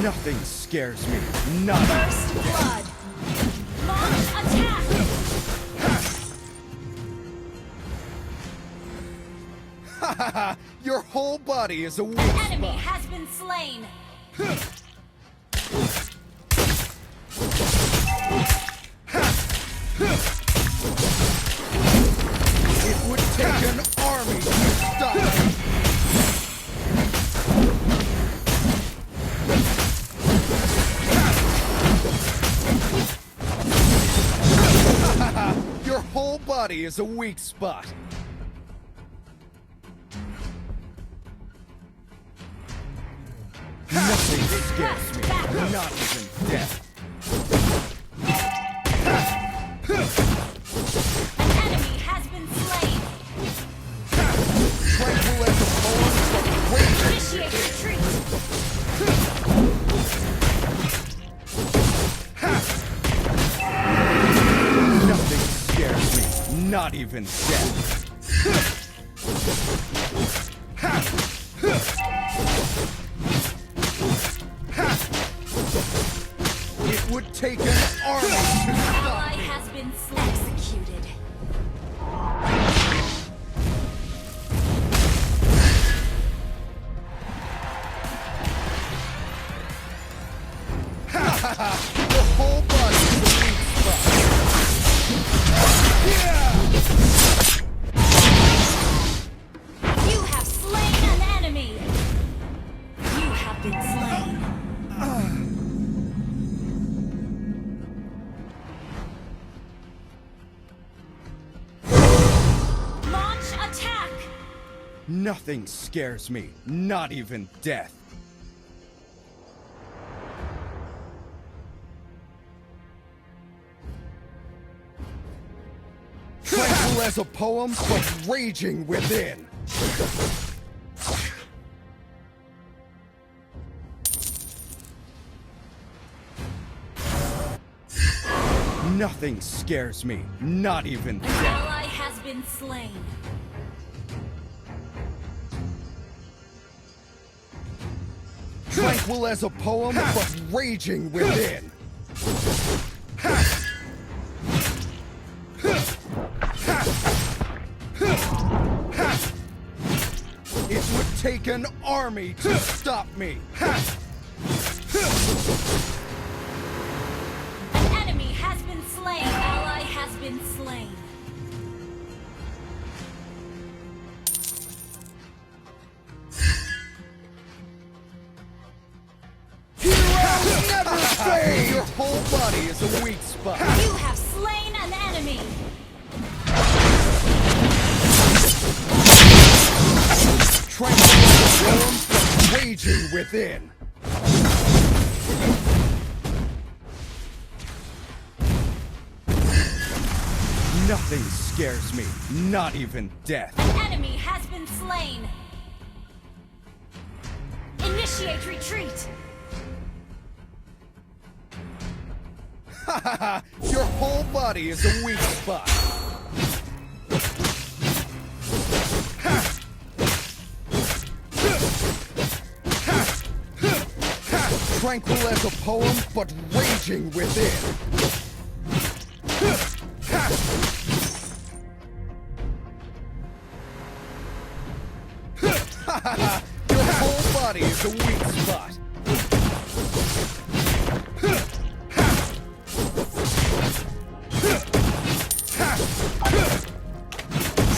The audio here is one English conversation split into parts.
Nothing scares me. Not First blood. Launch attack. Ha ha ha! Your whole body is a weak Enemy spot. has been slain. It would take an army to stop me. Your whole body is a weak spot. Nothing scares me, not even death. An enemy has been slain. Tranquil as a poem, but raging. Initiate retreat. Nothing scares me, not even death. It would take an army to stop Ally me. has been executed. The whole body is a weak spot. You have slain an enemy. You have been slain. Launch attack. Nothing scares me, not even death. Tranquil as a poem, but raging within. Nothing scares me, not even An death. ally has been slain. Tranquil as a poem, but raging within. It would take an army to stop me. An enemy has been slain. Ally has been slain. Heroes never fade! Your whole body is a weak spot. You have slain an enemy. Tranquil as a poem, but raging within. Nothing scares me, not even death. An enemy has been slain. Initiate retreat. Ha ha ha! Your whole body is a weak spot. Tranquil as a poem, but raging within. Ha ha ha! Your whole body is a weak spot.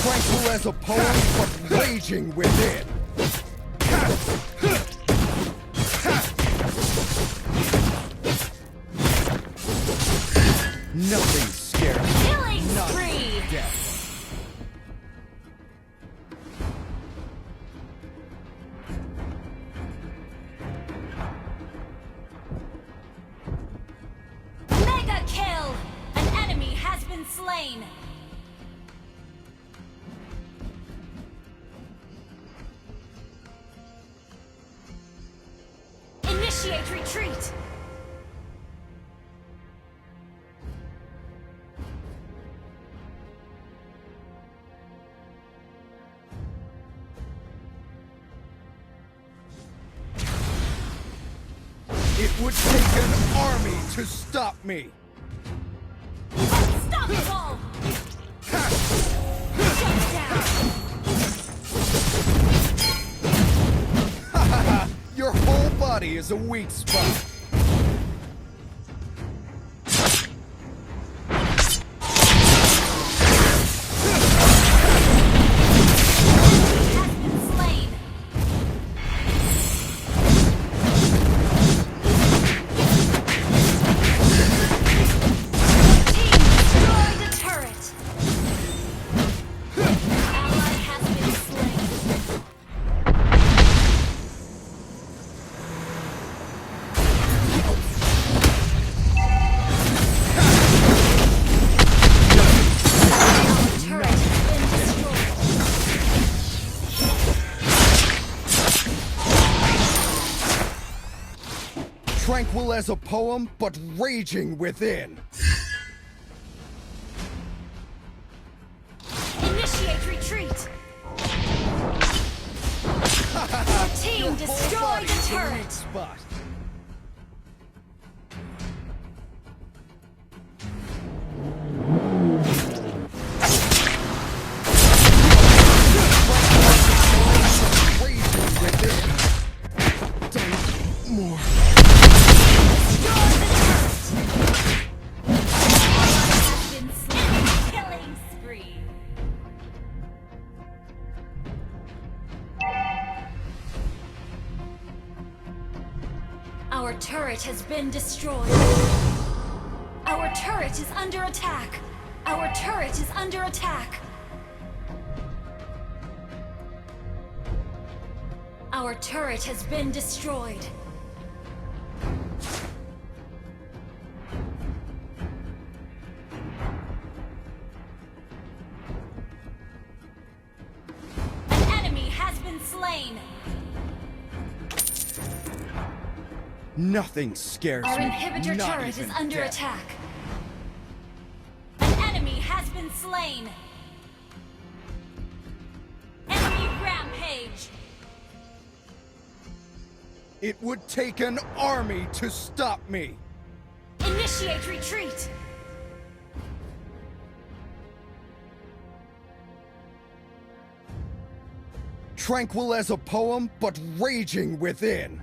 Tranquil as a poem, but raging within. Nothing scares me, Killing not spree. even death. Mega kill. An enemy has been slain. Initiate retreat. It would take an army to stop me. Unstoppable! Shut down! Your whole body is a weak spot. Tranquil as a poem, but raging within. Initiate retreat! Your team destroyed the turret! Spot. Our turret has been destroyed. Our turret is under attack. Our turret is under attack. Our turret has been destroyed. An enemy has been slain. Nothing scares Our me. inhibitor not turret is even under death. attack. An enemy has been slain. Enemy rampage. It would take an army to stop me. Initiate retreat. Tranquil as a poem, but raging within.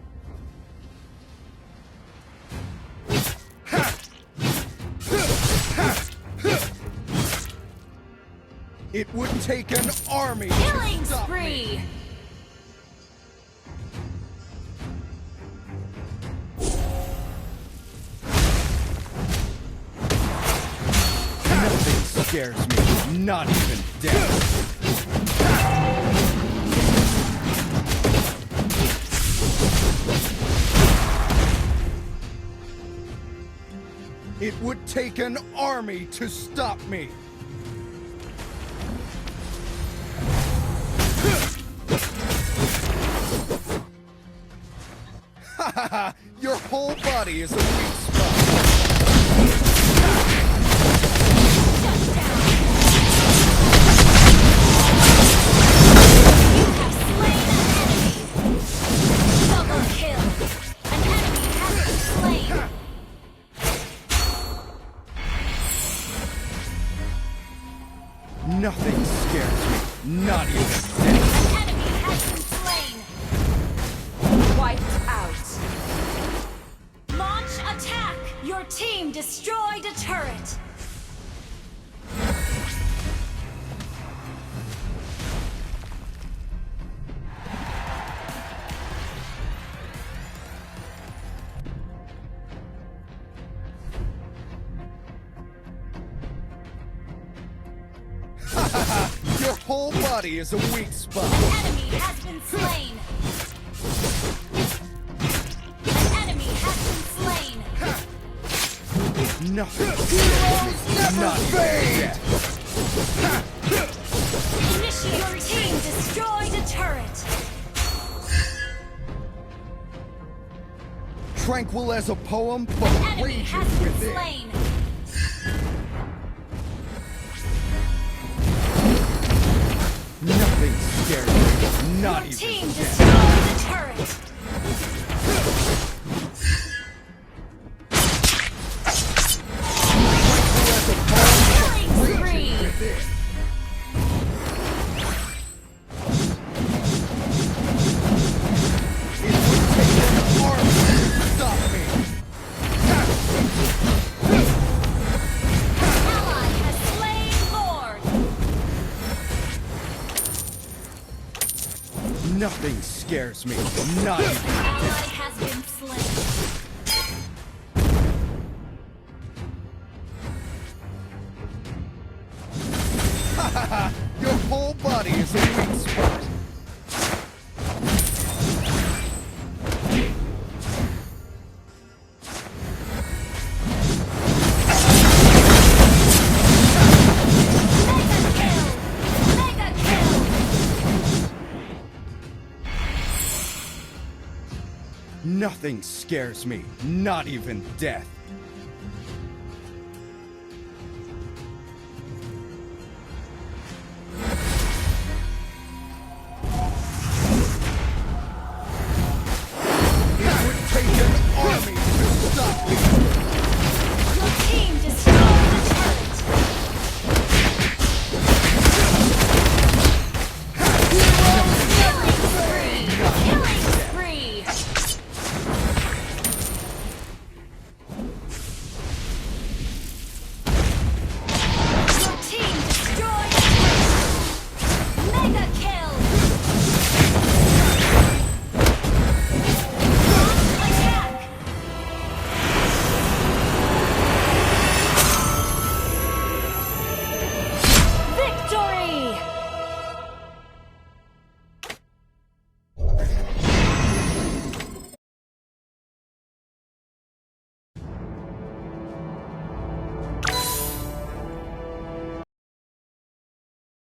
It would take an army Killing to stop spree. me. Nothing scares me, not even death. It would take an army to stop me. Your whole body is a weak spot. Shut down. You have slain an enemy. Double kill. An enemy has been slain. Nothing scares me, not even death. An enemy has been slain. Wiped out. Launch attack! Your team destroyed a turret. Your whole body is a weak spot. An enemy has been slain. An enemy has been slain. Nothing scares me, not even death. Initiate. Your team destroyed a turret. Tranquil as a poem, but An enemy raging has been within. slain. Nothing scares me, not Your even team death. destroyed the turret. Nothing scares me. Not An even ally has been slain. your whole body is a weak spot. Mega kill! Nothing scares me. Not even death.